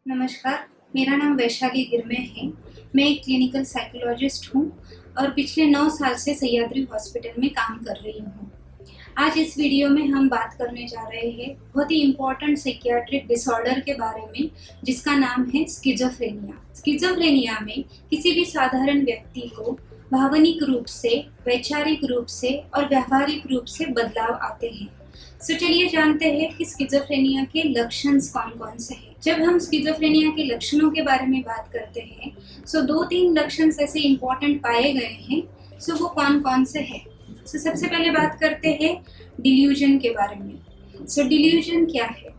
नमस्कार, मेरा नाम वैशाली गिरमे है। मैं एक क्लिनिकल साइकोलॉजिस्ट हूँ और पिछले 9 साल से सह्याद्री हॉस्पिटल में काम कर रही हूँ। आज इस वीडियो में हम बात करने जा रहे हैं बहुत ही इम्पोर्टेंट साइकियाट्रिक डिसऑर्डर के बारे में, जिसका नाम है स्किज़ोफ्रेनिया। स्किज़ोफ्रेनिया में किसी भी साधारण व्यक्ति को भावनिक रूप से, वैचारिक रूप से और व्यावहारिक रूप से बदलाव आते हैं। चलिए जानते हैं कि स्किज़ोफ्रेनिया के लक्षण कौन कौन से हैं। जब हम स्किज़ोफ्रेनिया के लक्षणों के बारे में बात करते हैं, 2-3 लक्षण ऐसे इम्पोर्टेंट पाए गए हैं। वो कौन कौन से हैं? सबसे पहले बात करते हैं डिल्यूजन के बारे में। डिल्यूजन क्या है?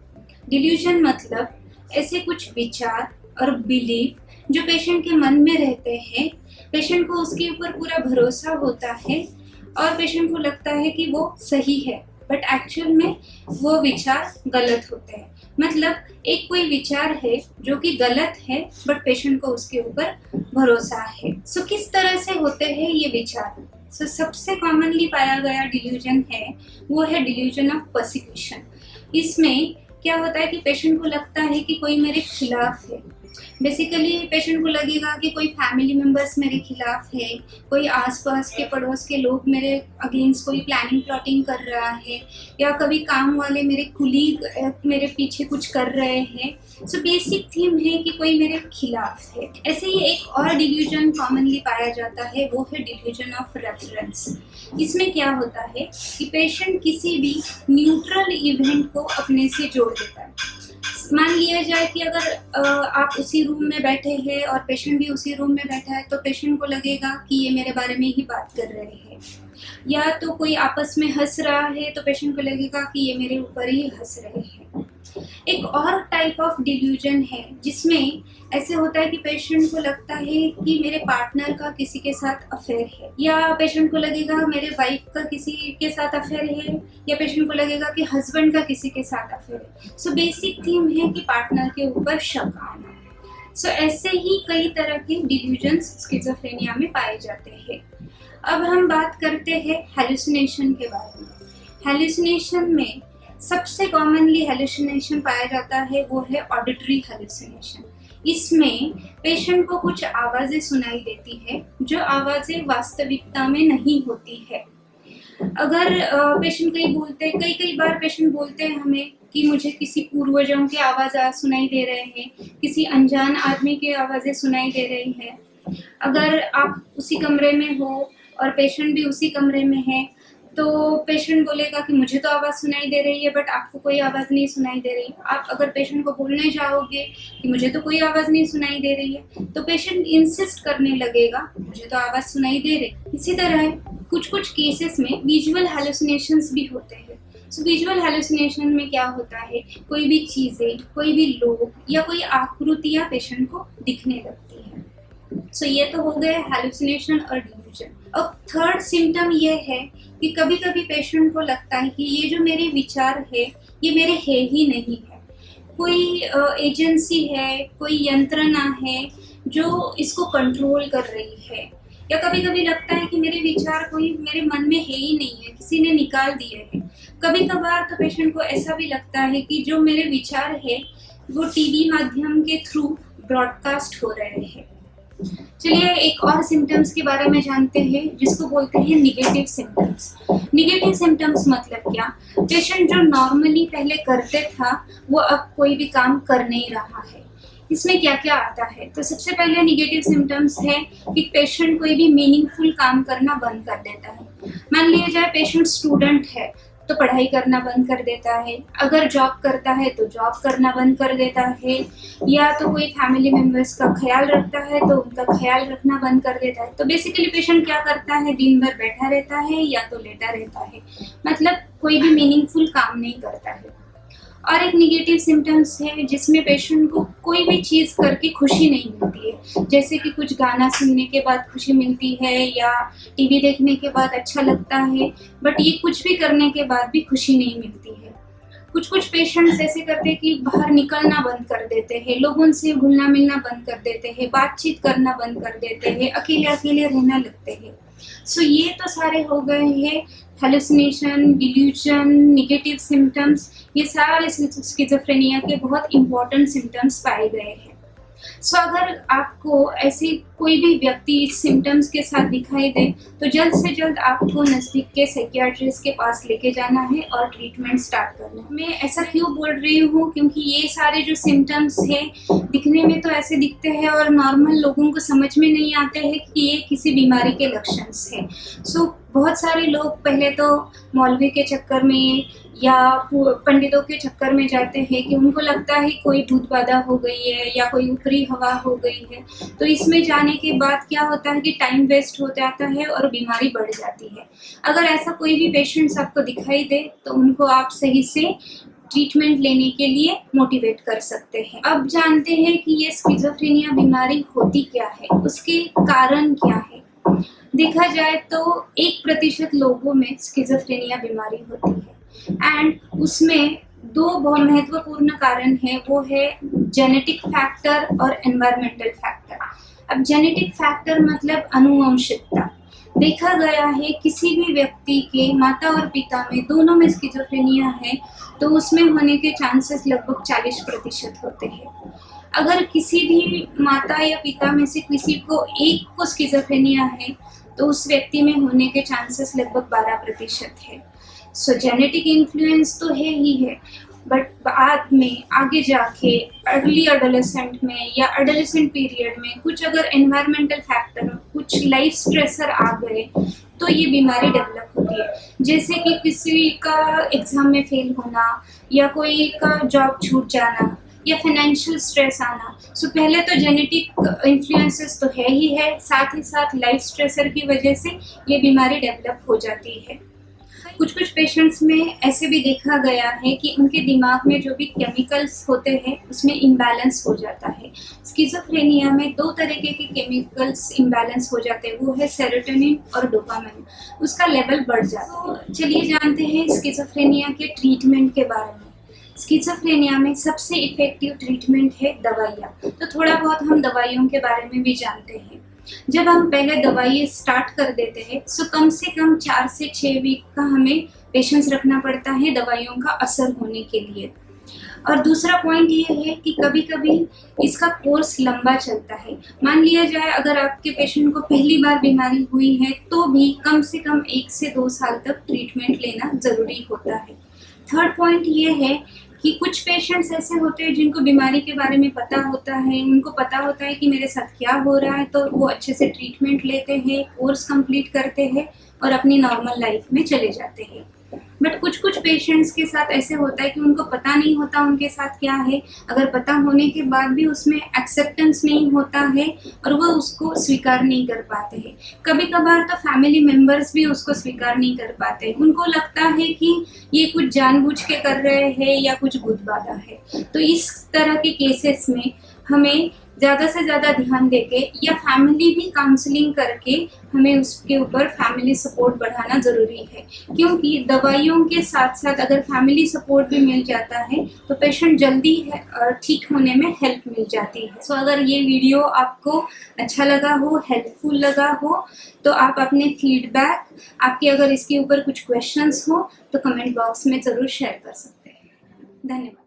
डिल्यूजन मतलब ऐसे कुछ विचार और बिलीफ जो पेशेंट के मन में रहते हैं। पेशेंट को उसके ऊपर पूरा भरोसा होता है और पेशेंट को लगता है कि वो सही है, बट एक्चुअल में वो विचार गलत होते हैं। मतलब एक कोई विचार है जो कि गलत है, बट पेशेंट को उसके ऊपर भरोसा है। किस तरह से होते हैं ये विचार? सबसे कॉमनली पाया गया डिल्यूजन है वो है डिल्यूजन ऑफ परसिक्यूशन। इसमें क्या होता है कि पेशेंट को लगता है कि कोई मेरे खिलाफ है। बेसिकली पेशेंट को लगेगा कि कोई फैमिली मेम्बर्स मेरे खिलाफ है, कोई आसपास के पड़ोस के लोग मेरे अगेंस्ट कोई प्लानिंग प्लॉटिंग कर रहा है, या कभी काम वाले मेरे कुलीग मेरे पीछे कुछ कर रहे हैं। बेसिक थीम है कि कोई मेरे खिलाफ है। ऐसे ही एक और डिल्यूजन कॉमनली पाया जाता है, वो है डिल्यूजन ऑफ रेफरेंस। इसमें क्या होता है कि पेशेंट किसी भी न्यूट्रल इवेंट को अपने से जोड़ देता है। मान लिया जाए कि अगर आप उसी रूम में बैठे हैं और पेशेंट भी उसी रूम में बैठा है, तो पेशेंट को लगेगा कि ये मेरे बारे में ही बात कर रहे हैं। या तो कोई आपस में हंस रहा है तो पेशेंट को लगेगा कि ये मेरे ऊपर ही हंस रहे हैं। एक और टाइप ऑफ डिल्यूजन है जिसमें ऐसे होता है कि पेशेंट को लगता है कि मेरे पार्टनर का किसी के साथ अफेयर है, या पेशेंट को लगेगा मेरे वाइफ का किसी के साथ अफेयर है, या पेशेंट को लगेगा कि हस्बैंड का किसी के साथ अफेयर है। बेसिक थीम है कि पार्टनर के ऊपर शक आना। ऐसे ही कई तरह के डिल्यूजन्स स्किज़ोफ्रेनिया में पाए जाते हैं। अब हम बात करते हैं हेलुसिनेशन के बारे में। हेलुसिनेशन में सबसे कॉमनली हेलुसिनेशन पाया जाता है वो है ऑडिटरी हेलुसिनेशन। इसमें पेशेंट को कुछ आवाज़ें सुनाई देती है जो आवाज़ें वास्तविकता में नहीं होती है। अगर पेशेंट कई बार पेशेंट बोलते हैं हमें कि मुझे किसी पूर्वजों की आवाज़ सुनाई दे रहे हैं, किसी अनजान आदमी की आवाज़ें सुनाई दे रही हैं। अगर आप उसी कमरे में हो और पेशेंट भी उसी कमरे में है, तो पेशेंट बोलेगा कि मुझे तो आवाज़ सुनाई दे रही है, बट आपको कोई आवाज़ नहीं सुनाई दे रही। आप अगर पेशेंट को बोलने जाओगे कि मुझे तो कोई आवाज़ नहीं सुनाई दे रही है, तो पेशेंट इंसिस्ट करने लगेगा मुझे तो आवाज़ सुनाई दे रही। इसी तरह कुछ केसेस में विजुअल हेलुसिनेशंस भी होते हैं। विजुअल हेलुसिनेशन में क्या होता है, कोई भी चीज़ें, कोई भी लोग या कोई आकृतियाँ पेशेंट को दिखने लगती है। ये तो हो गए हेलुसिनेशन और डिल्यूजन। अब थर्ड सिम्टम ये है कि कभी कभी पेशेंट को लगता है कि ये जो मेरे विचार है ये मेरे है ही नहीं है। कोई एजेंसी है, कोई यंत्रणा है जो इसको कंट्रोल कर रही है। या कभी कभी लगता है कि मेरे विचार कोई मेरे मन में है ही नहीं है, किसी ने निकाल दिए हैं। कभी कभार तो पेशेंट को ऐसा भी लगता है कि जो मेरे विचार है वो टीवी माध्यम के थ्रू ब्रॉडकास्ट हो रहे हैं। चलिए एक और सिम्टम्स के बारे में जानते हैं जिसको बोलते हैं निगेटिव सिम्टम्स। निगेटिव सिम्टम्स मतलब क्या? पेशेंट जो नॉर्मली पहले करते था वो अब कोई भी काम कर नहीं रहा है। इसमें क्या क्या आता है? तो सबसे पहले निगेटिव सिम्टम्स है कि पेशेंट कोई भी मीनिंगफुल काम करना बंद कर देता है। मान लिया जाए पेशेंट स्टूडेंट है तो पढ़ाई करना बंद कर देता है, अगर जॉब करता है तो जॉब करना बंद कर देता है, या तो कोई फैमिली मेम्बर्स का ख्याल रखता है तो उनका ख्याल रखना बंद कर देता है। तो बेसिकली पेशेंट क्या करता है, दिन भर बैठा रहता है या तो लेटा रहता है, मतलब कोई भी मीनिंगफुल काम नहीं करता है। और एक निगेटिव सिम्टम्स है जिसमें पेशेंट को कोई भी चीज़ करके खुशी नहीं मिलती है। जैसे कि कुछ गाना सुनने के बाद खुशी मिलती है या टीवी देखने के बाद अच्छा लगता है, बट ये कुछ भी करने के बाद भी खुशी नहीं मिलती है। कुछ पेशेंट्स ऐसे करते हैं कि बाहर निकलना बंद कर देते हैं, लोगों से घुलना मिलना बंद कर देते हैं, बातचीत करना बंद कर देते हैं, अकेले अकेले रहना लगते हैं। सो ये तो सारे हो गए हैं हेलुसिनेशन, डिल्यूजन, नेगेटिव सिम्टम्स। ये सारे स्किज़ोफ्रेनिया के बहुत इंपॉर्टेंट सिम्टम्स पाए गए हैं। सो अगर आपको ऐसी कोई भी व्यक्ति इस सिम्टम्स के साथ दिखाई दे तो जल्द से जल्द आपको नज़दीक के साइकियाट्रिस्ट के पास लेके जाना है और ट्रीटमेंट स्टार्ट करना है। मैं ऐसा क्यों बोल रही हूँ, क्योंकि ये सारे जो सिम्टम्स हैं दिखने में तो ऐसे दिखते हैं और नॉर्मल लोगों को समझ में नहीं आते हैं कि ये किसी बीमारी के लक्षण हैं। सो बहुत सारे लोग पहले तो मौलवी के चक्कर में या पंडितों के चक्कर में जाते हैं कि उनको लगता है कोई भूत बाधा हो गई है या कोई ऊपरी हवा हो गई है। तो इसमें जाने के बाद क्या होता है कि टाइम वेस्ट हो जाता है और बीमारी बढ़ जाती है। अगर ऐसा कोई भी पेशेंट्स आपको दिखाई दे तो उनको आप सही से ट्रीटमेंट लेने के लिए मोटिवेट कर सकते हैं। अब जानते हैं कि ये स्किज़ोफ्रेनिया बीमारी होती क्या है, उसके कारण क्या है। देखा जाए तो 1% लोगों में स्किज़ोफ्रेनिया बीमारी होती है एंड उसमें 2 बहुत महत्वपूर्ण कारण है, वो है जेनेटिक फैक्टर और एनवायरमेंटल फैक्टर। अब जेनेटिक फैक्टर मतलब आनुवंशिकता। देखा गया है किसी भी व्यक्ति के माता और पिता में दोनों में स्किज़ोफ्रेनिया है तो उसमें होने के चांसेस लगभग 40% होते हैं। अगर किसी भी माता या पिता में से किसी को एक को स्किज़ोफ्रेनिया है तो उस व्यक्ति में होने के चांसेस लगभग 12% है। सो जेनेटिक इन्फ्लुएंस तो है ही है, बट बाद में आगे जाके अर्ली एडोलेसेंट में या एडोलेसेंट पीरियड में कुछ अगर एनवायरमेंटल फैक्टर, कुछ लाइफ स्ट्रेसर आ गए तो ये बीमारी डेवलप होती है। जैसे कि किसी का एग्ज़ाम में फेल होना या कोई का जॉब छूट जाना या फाइनेंशियल स्ट्रेस आना। सो पहले तो जेनेटिक इन्फ्लुएंसेस तो है ही है, साथ ही साथ लाइफ स्ट्रेसर की वजह से ये बीमारी डेवलप हो जाती है। कुछ पेशेंट्स में ऐसे भी देखा गया है कि उनके दिमाग में जो भी केमिकल्स होते हैं उसमें इम्बैलेंस हो जाता है। स्किज़ोफ्रेनिया में 2 तरीके के केमिकल्स इम्बैलेंस हो जाते हैं, वो है सेरोटोनिन और डोपामाइन। उसका लेवल बढ़ जाता है। तो चलिए जानते हैं स्किज़ोफ्रेनिया के ट्रीटमेंट के बारे में। स्किज़ोफ्रेनिया में सबसे इफ़ेक्टिव ट्रीटमेंट है दवाइयाँ। तो थोड़ा बहुत हम दवाइयों के बारे में भी जानते हैं। जब हम पहले दवाई स्टार्ट कर देते हैं तो कम से कम 4 से 6 वीक का हमें पेशेंस रखना पड़ता है दवाइयों का असर होने के लिए। और दूसरा पॉइंट ये है कि कभी कभी इसका कोर्स लंबा चलता है। मान लिया जाए अगर आपके पेशेंट को पहली बार बीमारी हुई है तो भी कम से कम 1 से 2 साल तक ट्रीटमेंट लेना ज़रूरी होता है। थर्ड पॉइंट ये है कि कुछ पेशेंट्स ऐसे होते हैं जिनको बीमारी के बारे में पता होता है, उनको पता होता है कि मेरे साथ क्या हो रहा है, तो वो अच्छे से ट्रीटमेंट लेते हैं, कोर्स कंप्लीट करते हैं और अपनी नॉर्मल लाइफ में चले जाते हैं। बट कुछ पेशेंट्स के साथ ऐसे होता है कि उनको पता नहीं होता उनके साथ क्या है, अगर पता होने के बाद भी उसमें एक्सेप्टेंस नहीं होता है और वो उसको स्वीकार नहीं कर पाते हैं। कभी कभार तो फैमिली मेम्बर्स भी उसको स्वीकार नहीं कर पाते, उनको लगता है कि ये कुछ जानबूझ के कर रहे हैं या कुछ भूत बाधा है। तो इस तरह के केसेस में हमें ज़्यादा से ज़्यादा ध्यान देके या फैमिली भी काउंसलिंग करके हमें उसके ऊपर फैमिली सपोर्ट बढ़ाना ज़रूरी है, क्योंकि दवाइयों के साथ साथ अगर फैमिली सपोर्ट भी मिल जाता है तो पेशेंट जल्दी ठीक होने में हेल्प मिल जाती है। सो अगर ये वीडियो आपको अच्छा लगा हो, हेल्पफुल लगा हो, तो आप अपने फीडबैक, आपके अगर इसके ऊपर कुछ क्वेश्चंस हो तो कमेंट बॉक्स में ज़रूर शेयर कर सकते हैं। धन्यवाद।